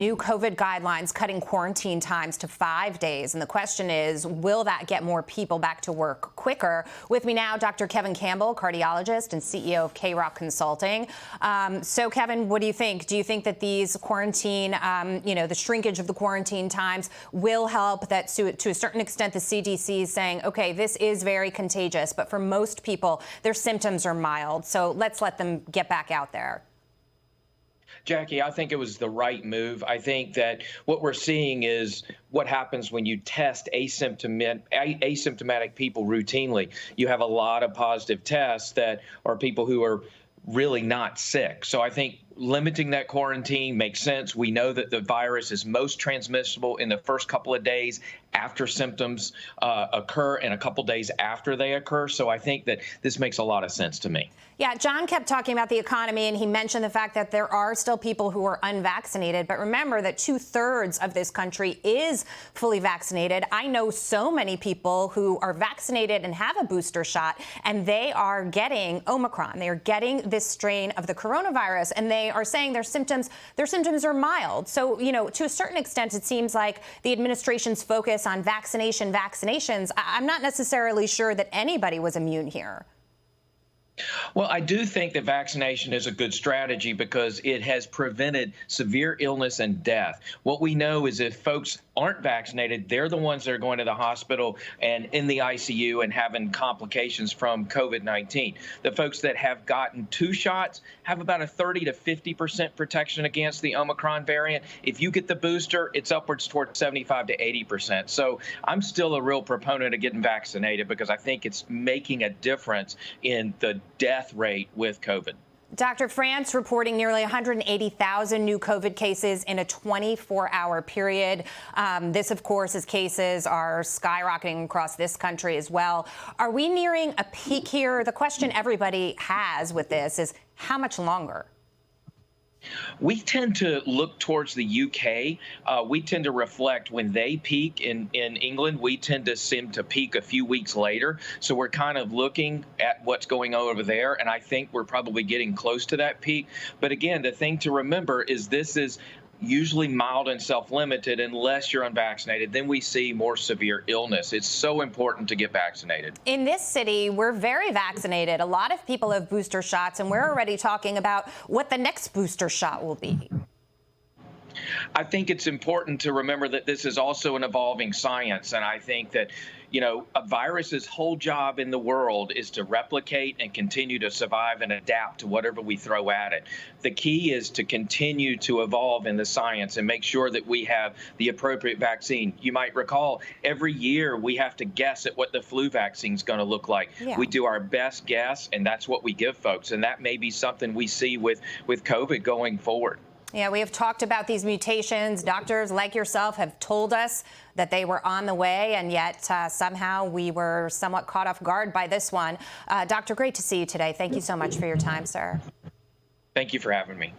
New COVID guidelines cutting quarantine times to 5 days. And the question is, will that get more people back to work quicker? With me now, Dr. Kevin Campbell, cardiologist and CEO of K-Rock Consulting. So, Kevin, what do you think? Do you think that these quarantine, the shrinkage of the quarantine times will help? That to a certain extent, the CDC is saying, OK, this is very contagious, but for most people, their symptoms are mild. So let's let them get back out there. Jackie, I think it was the right move. I think that what we're seeing is what happens when you test asymptomatic people routinely. You have a lot of positive tests that are people who are really not sick. So I think limiting that quarantine makes sense. We know that the virus is most transmissible in the first couple of days after symptoms occur and a couple days after they occur. So I think that this makes a lot of sense to me. Yeah, John kept talking about the economy, and he mentioned the fact that there are still people who are unvaccinated. But remember that 2/3 of this country is fully vaccinated. I know so many people who are vaccinated and have a booster shot, and they are getting OMICRON. They are getting this strain of the coronavirus, and they are saying their symptoms are mild. So, to a certain extent, it seems like the administration's focus on vaccinations, I'm not necessarily sure that anybody was immune here. Well, I do think that vaccination is a good strategy because it has prevented severe illness and death. What we know is if folks aren't vaccinated, they're the ones that are going to the hospital and in the ICU and having complications from COVID-19. The folks that have gotten 2 shots have about a 30 to 50% protection against the Omicron variant. If you get the booster, it's upwards toward 75 to 80%. So I'm still a real proponent of getting vaccinated because I think it's making a difference in the death rate with COVID. Dr. France reporting nearly 180,000 new COVID cases in a 24-hour period. This, of course, as cases are skyrocketing across this country as well. Are we nearing a peak here? The question everybody has with this is how much longer? We tend to look towards the UK. We tend to reflect when they peak in England. We tend to seem to peak a few weeks later. So we're kind of looking at what's going on over there. And I think we're probably getting close to that peak. But again, the thing to remember is this is usually mild and self-limited unless you're unvaccinated. Then we see more severe illness. It's so important to get vaccinated. In this city, we're very vaccinated. A lot of people have booster shots, and we're already talking about what the next booster shot will be. I think it's important to remember that this is also an evolving science. And I think that, a virus's whole job in the world is to replicate and continue to survive and adapt to whatever we throw at it. The key is to continue to evolve in the science and make sure that we have the appropriate vaccine. You might recall every year we have to guess at what the flu vaccine is going to look like. Yeah. We do our best guess, and that's what we give folks. And that may be something we see with COVID going forward. Yeah, we have talked about these mutations. Doctors like yourself have told us that they were on the way, and yet somehow we were somewhat caught off guard by this one. Doctor, great to see you today. Thank you so much for your time, sir. Thank you for having me.